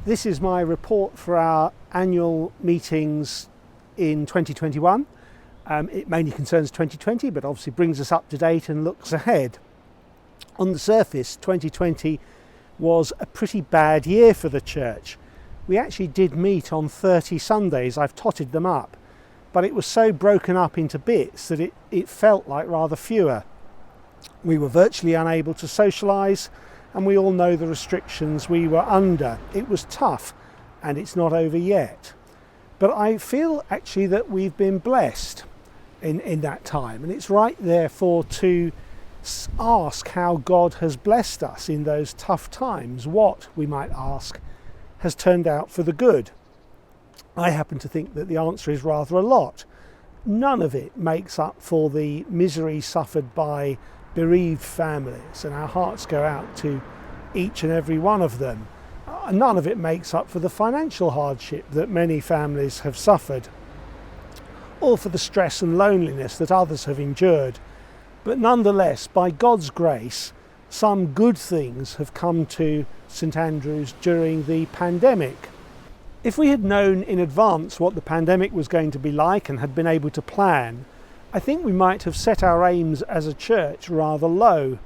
This is my report for our annual meetings in 2021. It mainly concerns 2020, but obviously brings us up to date and looks ahead. On the surface, 2020 was a pretty bad year for the church. We actually did meet on 30 Sundays, I've totted them up, but it was so broken up into bits that it felt like rather fewer. We were virtually unable to socialise, and we all know the restrictions we were under. It was tough, and it's not over yet. But I feel actually that we've been blessed in that time, and it's right therefore to ask how God has blessed us in those tough times. What, we might ask, has turned out for the good? I happen to think that the answer is rather a lot. None of it makes up for the misery suffered by bereaved families, and our hearts go out to each and every one of them. None of it makes up for the financial hardship that many families have suffered, or for the stress and loneliness that others have endured. But nonetheless, by God's grace, some good things have come to St Andrews during the pandemic. If we had known in advance what the pandemic was going to be like and had been able to plan, I think we might have set our aims as a church rather low.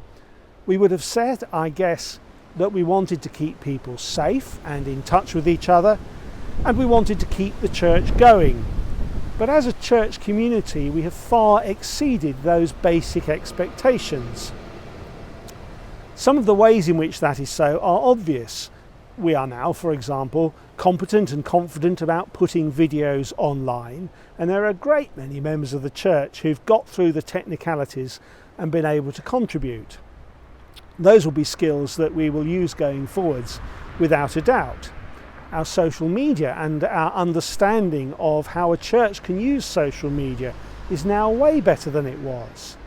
We would have said, I guess, that we wanted to keep people safe and in touch with each other, and we wanted to keep the church going. But as a church community, we have far exceeded those basic expectations. Some of the ways in which that is so are obvious. We are now, for example, competent and confident about putting videos online, and there are a great many members of the church who've got through the technicalities and been able to contribute. Those will be skills that we will use going forwards without a doubt. Our social media and our understanding of how a church can use social media is now way better than it was.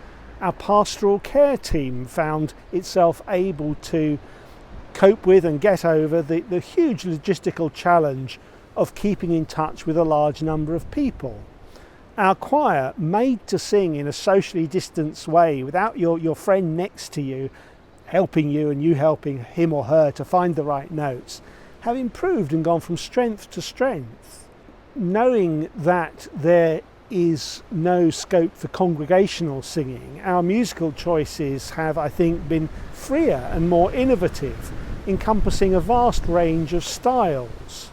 Our pastoral care team found itself able to cope with and get over the huge logistical challenge of keeping in touch with a large number of people. Our choir, made to sing in a socially distanced way without your friend next to you helping you and you helping him or her to find the right notes, have improved and gone from strength to strength. Knowing that there is no scope for congregational singing, our musical choices have, I think, been freer and more innovative, encompassing a vast range of styles.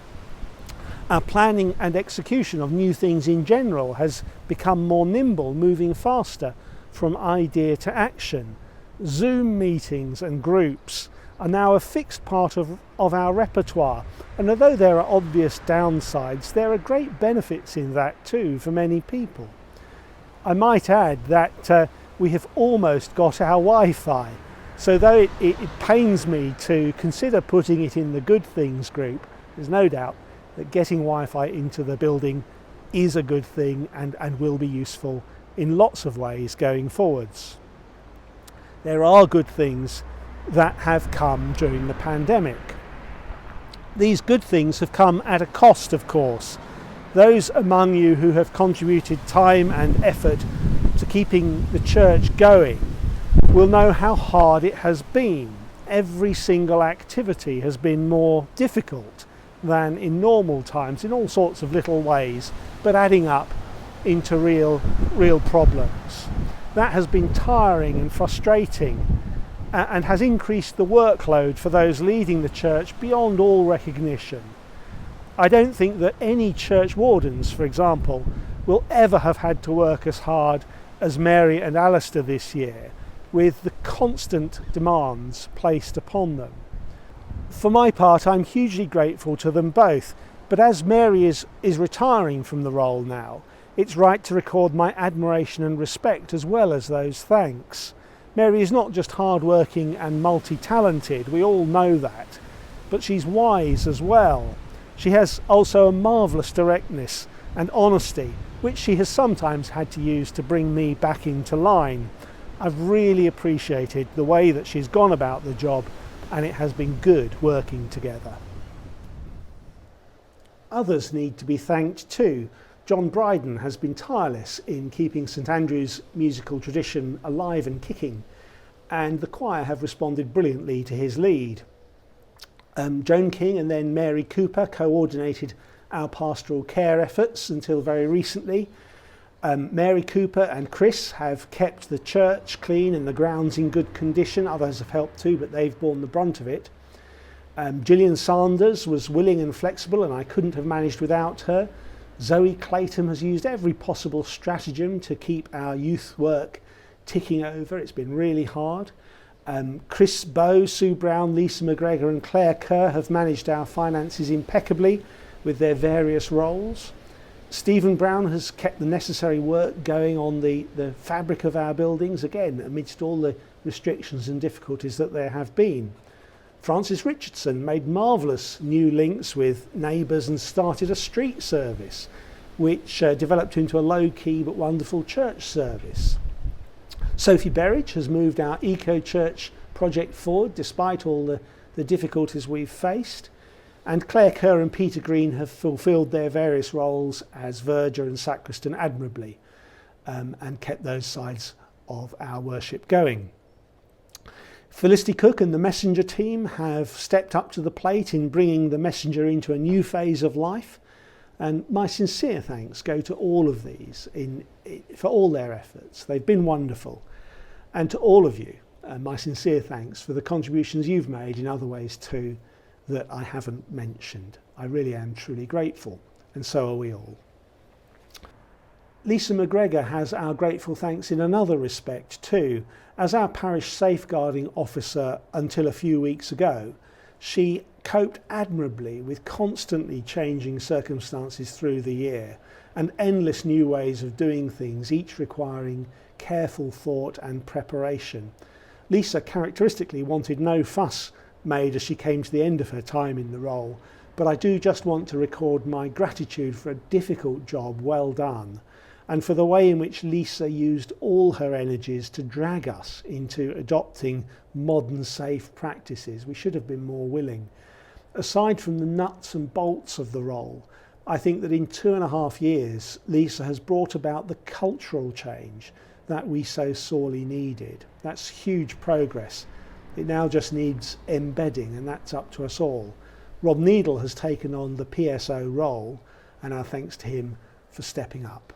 Our planning and execution of new things in general has become more nimble, moving faster from idea to action. Zoom meetings and groups are now a fixed part of our repertoire, and although there are obvious downsides, there are great benefits in that too for many people. I might add that we have almost got our Wi-Fi, so though it pains me to consider putting it in the good things group, there's no doubt that getting Wi-Fi into the building is a good thing and will be useful in lots of ways going forwards. There are good things that have come during the pandemic. These good things have come at a cost, of course. Those among you who have contributed time and effort to keeping the church going will know how hard it has been. Every single activity has been more difficult than in normal times in all sorts of little ways, but adding up into real problems. That has been tiring and frustrating, and has increased the workload for those leading the church beyond all recognition. I don't think that any church wardens, for example, will ever have had to work as hard as Mary and Alistair this year, with the constant demands placed upon them. For my part, I'm hugely grateful to them both, but as Mary is retiring from the role now, it's right to record my admiration and respect as well as those thanks. Mary is not just hard-working and multi-talented, we all know that, but she's wise as well. She has also a marvellous directness and honesty, which she has sometimes had to use to bring me back into line. I've really appreciated the way that she's gone about the job, and it has been good working together. Others need to be thanked too. John Bryden has been tireless in keeping St Andrew's musical tradition alive and kicking, and the choir have responded brilliantly to his lead. Joan King and then Mary Cooper coordinated our pastoral care efforts until very recently. Mary Cooper and Chris have kept the church clean and the grounds in good condition. Others have helped too, but they've borne the brunt of it. Gillian Sanders was willing and flexible, and I couldn't have managed without her. Zoe Clayton has used every possible stratagem to keep our youth work ticking over. It's been really hard. Chris Bow, Sue Brown, Lisa Mcgregor and Claire Kerr have managed our finances impeccably with their various roles. Stephen Brown has kept the necessary work going on the fabric of our buildings, again, amidst all the restrictions and difficulties that there have been. Francis Richardson made marvellous new links with neighbours and started a street service, which developed into a low-key but wonderful church service. Sophie Berridge has moved our eco-church project forward despite all the difficulties we've faced. And Claire Kerr and Peter Green have fulfilled their various roles as verger and sacristan admirably, and kept those sides of our worship going. Felicity Cook and the Messenger team have stepped up to the plate in bringing the Messenger into a new phase of life, and my sincere thanks go to all of these for all their efforts. They've been wonderful. And to all of you, my sincere thanks for the contributions you've made in other ways too that I haven't mentioned. I really am truly grateful, and so are we all. Lisa Mcgregor has our grateful thanks in another respect too. As our parish safeguarding officer until a few weeks ago, she coped admirably with constantly changing circumstances through the year and endless new ways of doing things, each requiring careful thought and preparation. Lisa characteristically wanted no fuss made as she came to the end of her time in the role, but I do just want to record my gratitude for a difficult job well done, and for the way in which Lisa used all her energies to drag us into adopting modern safe practices. We should have been more willing. Aside from the nuts and bolts of the role, I think that in 2.5 years, Lisa has brought about the cultural change that we so sorely needed. That's huge progress. It now just needs embedding, and that's up to us all. Rob Needle has taken on the PSO role, and our thanks to him for stepping up.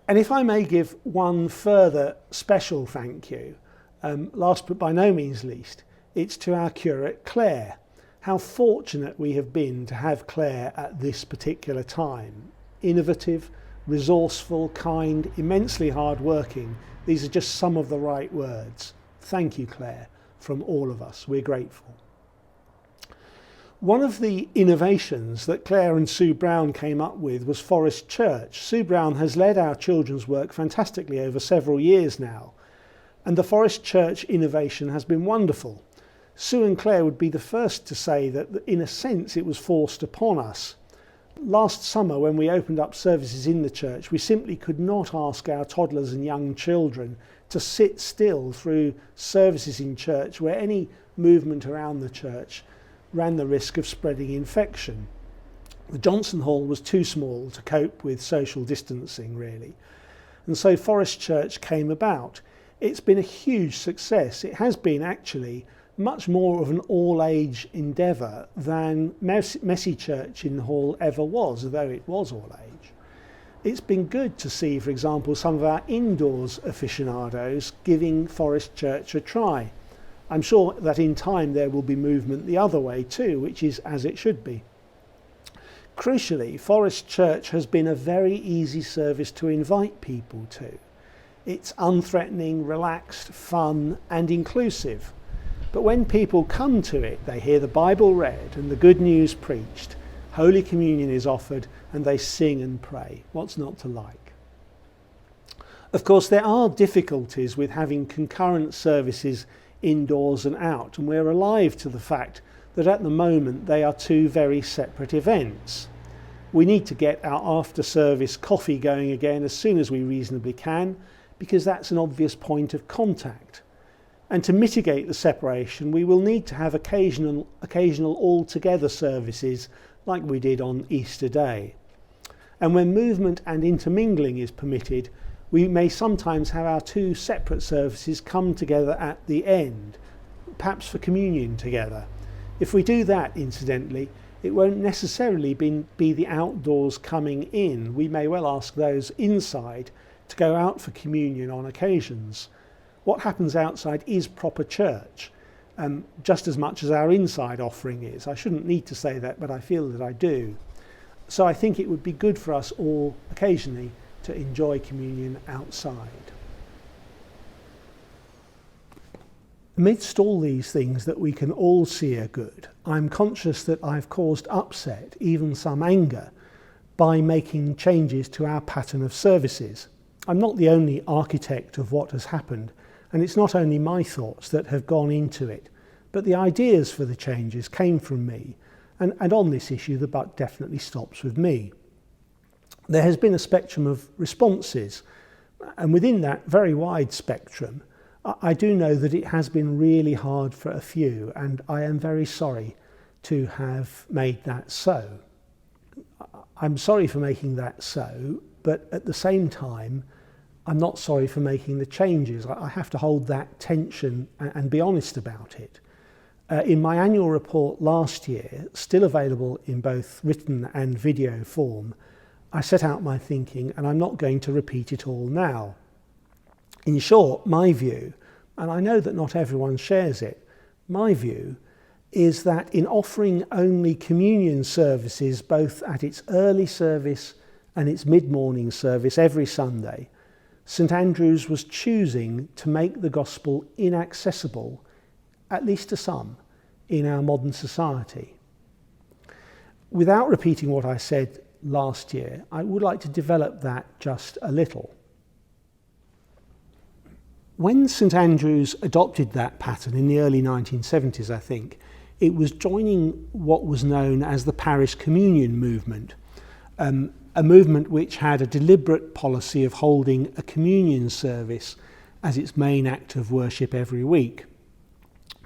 And if I may give one further special thank you, last but by no means least, it's to our curate Claire. How fortunate we have been to have Claire at this particular time. Innovative, resourceful, kind, immensely hard-working. These are just some of the right words. Thank you, Claire, from all of us. We're grateful. One of the innovations that Claire and Sue Brown came up with was Forest Church. Sue Brown has led our children's work fantastically over several years now, and the Forest Church innovation has been wonderful. Sue and Claire would be the first to say that in a sense it was forced upon us. Last summer, when we opened up services in the church, we simply could not ask our toddlers and young children to sit still through services in church where any movement around the church ran the risk of spreading infection. The Johnson Hall was too small to cope with social distancing, really. And so Forest Church came about. It's been a huge success. It has been actually much more of an all-age endeavour than Messy Church in the Hall ever was, although it was all-age. It's been good to see, for example, some of our indoors aficionados giving Forest Church a try. I'm sure that in time there will be movement the other way too, which is as it should be. Crucially, Forest Church has been a very easy service to invite people to. It's unthreatening, relaxed, fun and inclusive. But when people come to it, they hear the Bible read and the good news preached, Holy Communion is offered, and they sing and pray. What's not to like? Of course, there are difficulties with having concurrent services indoors and out, and we're alive to the fact that at the moment they are two very separate events. We need to get our after-service coffee going again as soon as we reasonably can, because that's an obvious point of contact. And to mitigate the separation, we will need to have occasional all-together services like we did on Easter Day. And when movement and intermingling is permitted, we may sometimes have our two separate services come together at the end, perhaps for communion together. If we do that, incidentally, it won't necessarily be the outdoors coming in. We may well ask those inside to go out for communion on occasions. What happens outside is proper church, just as much as our inside offering is. I shouldn't need to say that, but I feel that I do. So I think it would be good for us all occasionally to enjoy communion outside. Amidst all these things that we can all see are good, I'm conscious that I've caused upset, even some anger, by making changes to our pattern of services. I'm not the only architect of what has happened, and it's not only my thoughts that have gone into it, but the ideas for the changes came from me, and on this issue the buck definitely stops with me. There has been a spectrum of responses, and within that very wide spectrum, I do know that it has been really hard for a few, and I am very sorry to have made that so. I'm sorry for making that so, but at the same time, I'm not sorry for making the changes. I have to hold that tension and be honest about it. In my annual report last year, still available in both written and video form, I set out my thinking, and I'm not going to repeat it all now. In short, my view, and I know that not everyone shares it, my view is that in offering only communion services both at its early service and its mid-morning service every Sunday, St Andrew's was choosing to make the gospel inaccessible, at least to some, in our modern society. Without repeating what I said last year, I would like to develop that just a little. When St Andrew's adopted that pattern in the early 1970s, I think, it was joining what was known as the Parish communion movement, a movement which had a deliberate policy of holding a communion service as its main act of worship every week.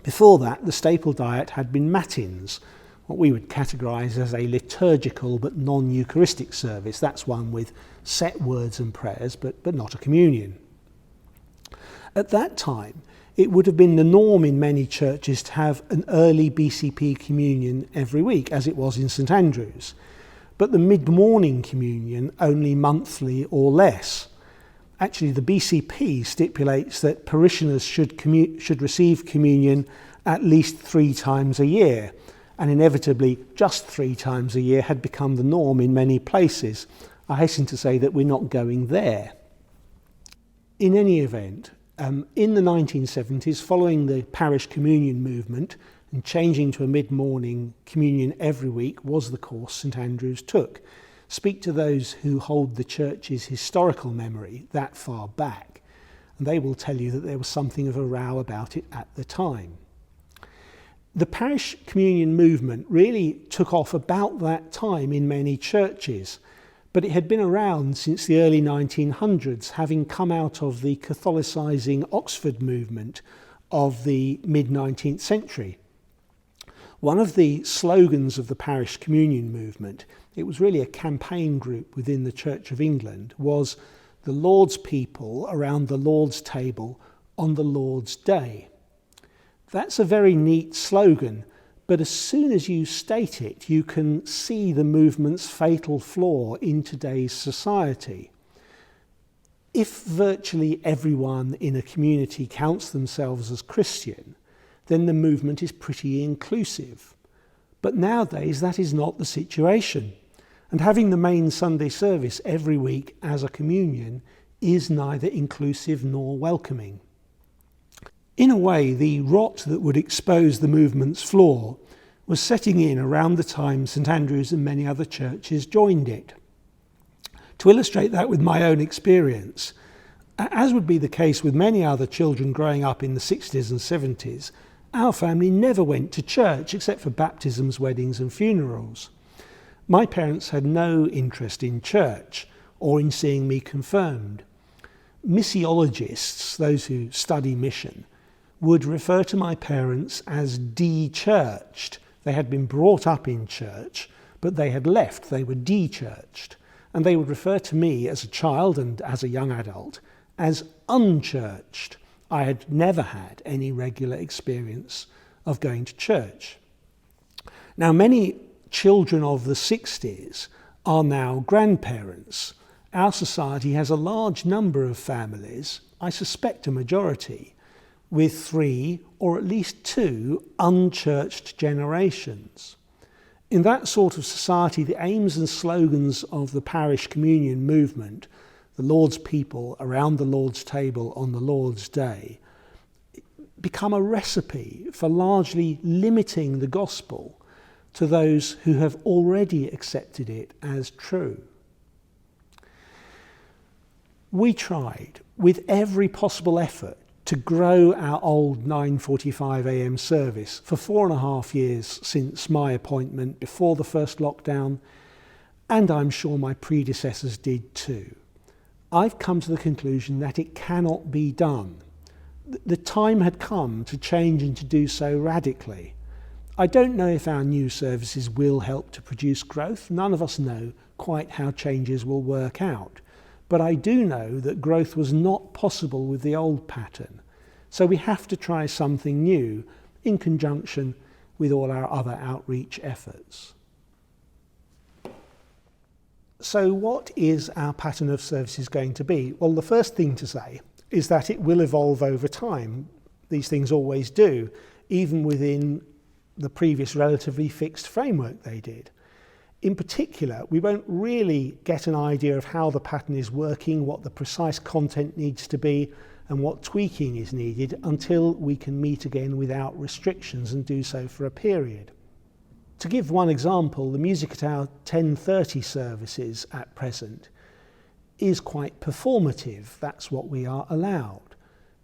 Before that, the staple diet had been matins, what we would categorise as a liturgical but non-Eucharistic service. That's one with set words and prayers, but not a communion. At that time, it would have been the norm in many churches to have an early BCP communion every week, as it was in St Andrew's, but the mid-morning communion only monthly or less. Actually, the BCP stipulates that parishioners should receive communion at least 3 times a year, and inevitably just 3 times a year had become the norm in many places. I hasten to say that we're not going there. In any event, in the 1970s, following the parish communion movement and changing to a mid-morning communion every week was the course St Andrew's took. Speak to those who hold the church's historical memory that far back, and they will tell you that there was something of a row about it at the time. The parish communion movement really took off about that time in many churches, but it had been around since the early 1900s, having come out of the Catholicising Oxford movement of the mid-19th century. One of the slogans of the parish communion movement, it was really a campaign group within the Church of England, was the Lord's people around the Lord's table on the Lord's day. That's a very neat slogan, but as soon as you state it, you can see the movement's fatal flaw in today's society. If virtually everyone in a community counts themselves as Christian, then the movement is pretty inclusive. But nowadays that is not the situation, and having the main Sunday service every week as a communion is neither inclusive nor welcoming. In a way, the rot that would expose the movement's flaw was setting in around the time St Andrew's and many other churches joined it. To illustrate that with my own experience, as would be the case with many other children growing up in the 60s and 70s, our family never went to church except for baptisms, weddings and funerals. My parents had no interest in church or in seeing me confirmed. Missiologists, those who study mission, would refer to my parents as de-churched. They had been brought up in church, but they had left, they were de-churched. And they would refer to me as a child and as a young adult as unchurched, I had never had any regular experience of going to church. Now, many children of the 60s are now grandparents. Our society has a large number of families, I suspect a majority, with 3 or at least 2 unchurched generations. In that sort of society, the aims and slogans of the parish communion movement, the Lord's people around the Lord's table on the Lord's day, become a recipe for largely limiting the gospel to those who have already accepted it as true. We tried with every possible effort to grow our old 9:45 a.m. service for 4.5 years since my appointment before the first lockdown, and I'm sure my predecessors did too. I've come to the conclusion that it cannot be done. The time had come to change and to do so radically. I don't know if our new services will help to produce growth. None of us know quite how changes will work out. But I do know that growth was not possible with the old pattern. So we have to try something new in conjunction with all our other outreach efforts. So what is our pattern of services going to be? Well, the first thing to say is that it will evolve over time. These things always do, even within the previous relatively fixed framework they did. In particular, we won't really get an idea of how the pattern is working, what the precise content needs to be, and what tweaking is needed until we can meet again without restrictions and do so for a period. To give one example, the music at our 10:30 services at present is quite performative. That's what we are allowed.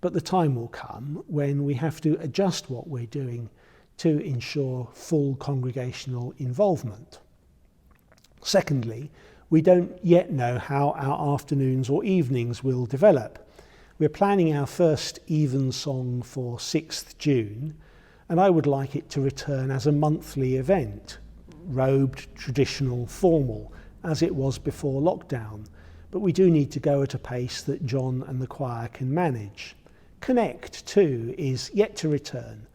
But the time will come when we have to adjust what we're doing to ensure full congregational involvement. Secondly, we don't yet know how our afternoons or evenings will develop. We're planning our first evensong for 6th June, and I would like it to return as a monthly event, robed, traditional, formal, as it was before lockdown. But we do need to go at a pace that John and the choir can manage. Connect, too, is yet to return,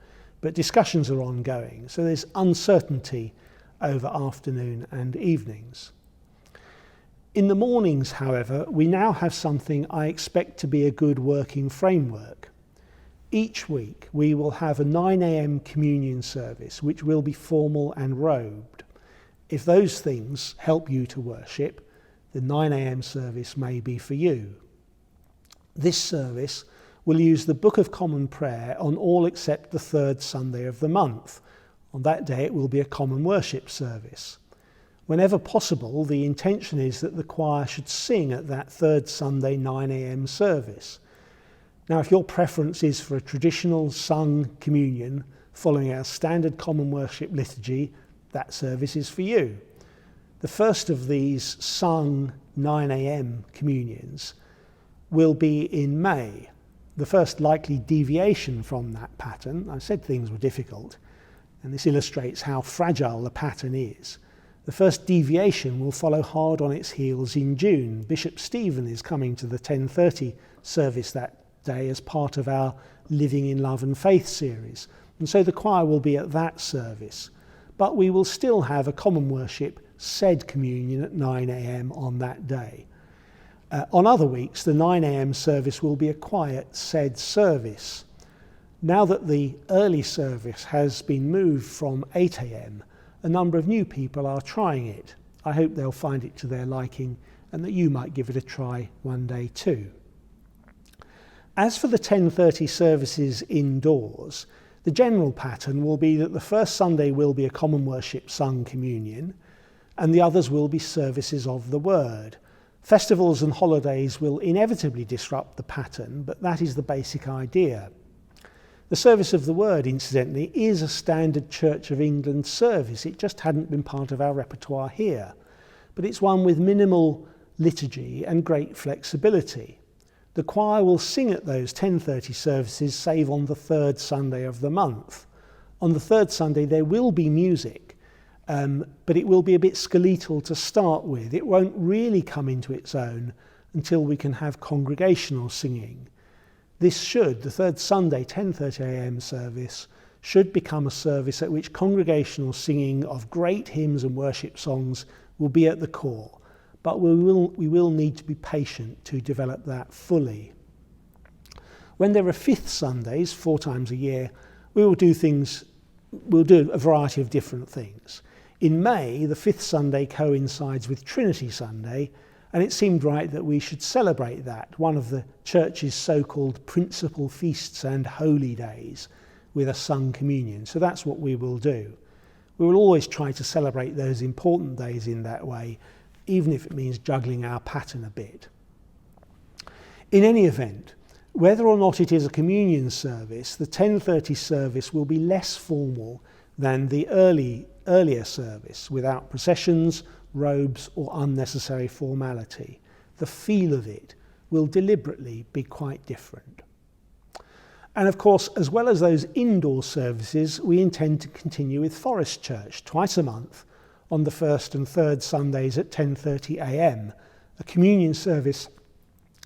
but discussions are ongoing, so there's uncertainty over afternoon and evenings. In the mornings, however, we now have something I expect to be a good working framework. Each week we will have a 9 a.m. communion service which will be formal and robed. If those things help you to worship, the 9 a.m. service may be for you. This service will use the Book of Common Prayer on all except the 3rd Sunday of the month. On that day it will be a common worship service. Whenever possible, the intention is that the choir should sing at that 3rd Sunday 9 a.m. service. Now, if your preference is for a traditional sung communion following our standard common worship liturgy, that service is for you. The first of these sung 9 a.m. communions will be in May. The first likely deviation from that pattern, I said things were difficult, and this illustrates how fragile the pattern is. The first deviation will follow hard on its heels in June. Bishop Stephen is coming to the 10:30 service that day as part of our Living in Love and Faith series. And so the choir will be at that service. But we will still have a common worship said communion at 9 a.m. on that day. On other weeks, the 9 a.m. service will be a quiet said service. Now that the early service has been moved from 8 a.m., a number of new people are trying it. I hope they'll find it to their liking and that you might give it a try one day too. As for the 10:30 services indoors, the general pattern will be that the first Sunday will be a common worship sung communion and the others will be services of the word. Festivals and holidays will inevitably disrupt the pattern, but that is the basic idea. The service of the word, incidentally, is a standard Church of England service. It just hadn't been part of our repertoire here. But it's one with minimal liturgy and great flexibility. The choir will sing at those 10:30 services, save on the 3rd Sunday of the month. On the 3rd Sunday there will be music, but it will be a bit skeletal to start with. It won't really come into its own until we can have congregational singing. This should, the third Sunday 10:30am service, should become a service at which congregational singing of great hymns and worship songs will be at the core, but we will need to be patient to develop that fully. When there are fifth Sundays, 4 times a year, we'll do a variety of different things. In May, the fifth Sunday coincides with Trinity Sunday, and it seemed right that we should celebrate that, one of the church's so-called principal feasts and holy days, with a sung communion. So that's what we will do. We will always try to celebrate those important days in that way, even if it means juggling our pattern a bit. In any event, whether or not it is a communion service, the 10:30 service will be less formal than the earlier service, without processions, robes or unnecessary formality. The feel of it will deliberately be quite different. And of course, as well as those indoor services, we intend to continue with Forest Church twice a month on the first and third Sundays at 10:30am, a communion service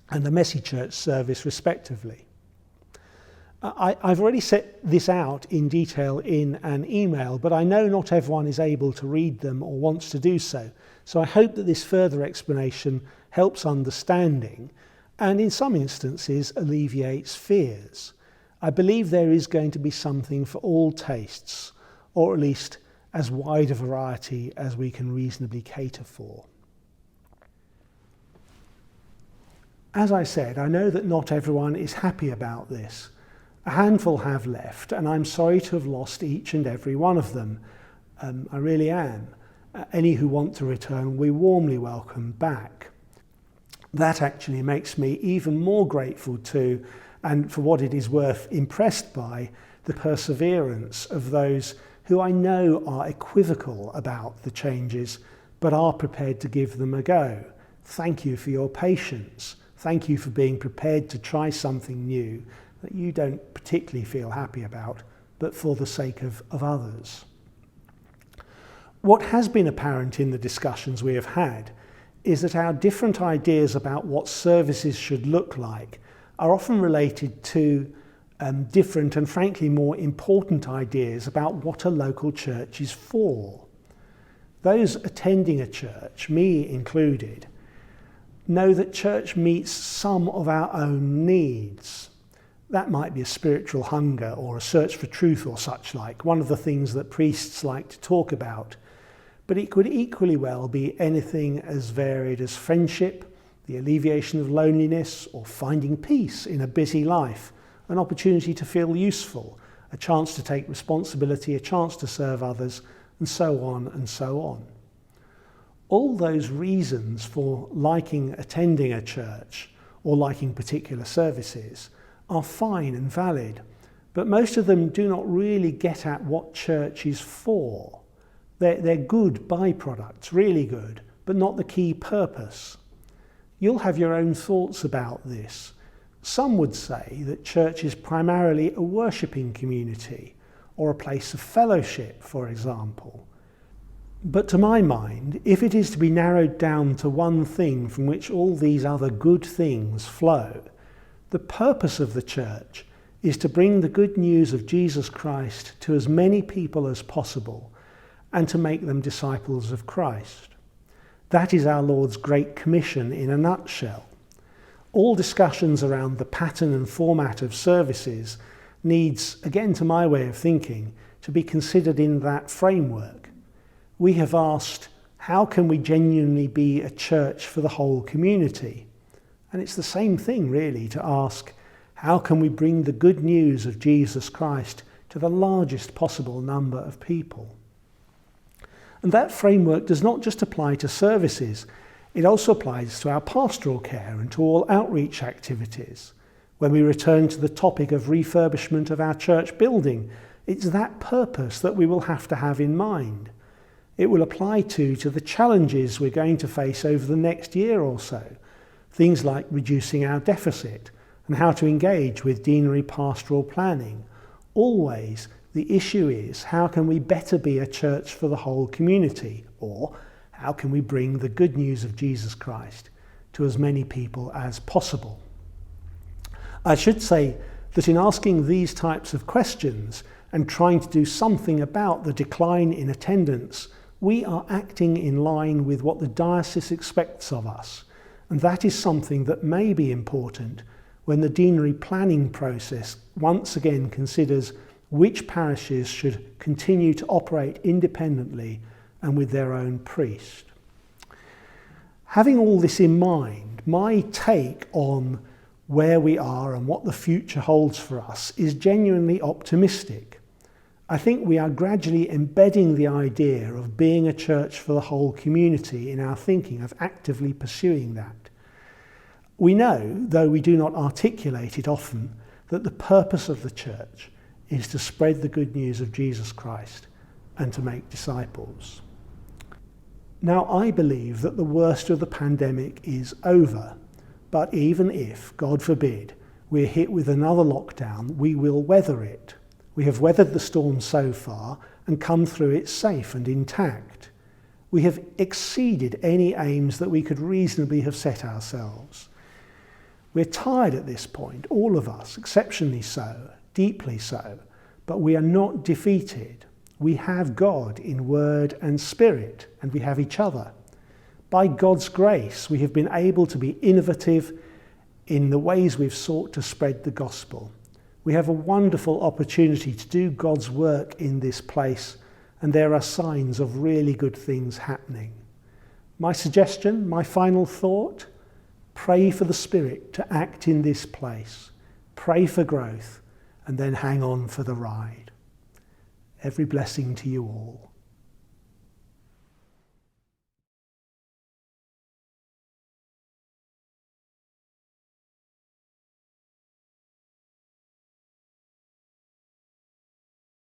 and a messy church service respectively. I've already set this out in detail in an email, but I know not everyone is able to read them or wants to do so. So I hope that this further explanation helps understanding and in some instances alleviates fears. I believe there is going to be something for all tastes, or at least as wide a variety as we can reasonably cater for. As I said, I know that not everyone is happy about this. A handful have left, and I'm sorry to have lost each and every one of them. I really am. Any who want to return, we warmly welcome back. That actually makes me even more grateful to, and for what it is worth, impressed by, the perseverance of those who I know are equivocal about the changes, but are prepared to give them a go. Thank you for your patience. Thank you for being prepared to try something new that you don't particularly feel happy about, but for the sake of others. What has been apparent in the discussions we have had is that our different ideas about what services should look like are often related to different and frankly more important ideas about what a local church is for. Those attending a church, me included, know that church meets some of our own needs. That might be a spiritual hunger or a search for truth or such like, one of the things that priests like to talk about. But it could equally well be anything as varied as friendship, the alleviation of loneliness, or finding peace in a busy life, an opportunity to feel useful, a chance to take responsibility, a chance to serve others, and so on and so on. All those reasons for liking attending a church or liking particular services are fine and valid, but most of them do not really get at what church is for. They're good byproducts, really good, but not the key purpose. You'll have your own thoughts about this. Some would say that church is primarily a worshipping community or a place of fellowship, for example. But to my mind, if it is to be narrowed down to one thing from which all these other good things flow, the purpose of the church is to bring the good news of Jesus Christ to as many people as possible and to make them disciples of Christ. That is our Lord's Great Commission in a nutshell. All discussions around the pattern and format of services needs, again to my way of thinking, to be considered in that framework. We have asked, how can we genuinely be a church for the whole community? And it's the same thing really to ask, how can we bring the good news of Jesus Christ to the largest possible number of people? And that framework does not just apply to services, it also applies to our pastoral care and to all outreach activities. When we return to the topic of refurbishment of our church building, it's that purpose that we will have to have in mind. It will apply to the challenges we're going to face over the next year or so. Things like reducing our deficit and how to engage with deanery pastoral planning. Always the issue is, how can we better be a church for the whole community? Or how can we bring the good news of Jesus Christ to as many people as possible? I should say that in asking these types of questions and trying to do something about the decline in attendance, we are acting in line with what the diocese expects of us. And that is something that may be important when the deanery planning process once again considers which parishes should continue to operate independently and with their own priest. Having all this in mind, my take on where we are and what the future holds for us is genuinely optimistic. I think we are gradually embedding the idea of being a church for the whole community in our thinking, of actively pursuing that. We know, though we do not articulate it often, that the purpose of the church is to spread the good news of Jesus Christ and to make disciples. Now, I believe that the worst of the pandemic is over, but even if, God forbid, we're hit with another lockdown, we will weather it. We have weathered the storm so far and come through it safe and intact. We have exceeded any aims that we could reasonably have set ourselves. We're tired at this point, all of us, exceptionally so, deeply so, but we are not defeated. We have God in word and spirit, and we have each other. By God's grace, we have been able to be innovative in the ways we've sought to spread the gospel. We have a wonderful opportunity to do God's work in this place, and there are signs of really good things happening. My suggestion, my final thought, pray for the Spirit to act in this place. Pray for growth, and then hang on for the ride. Every blessing to you all.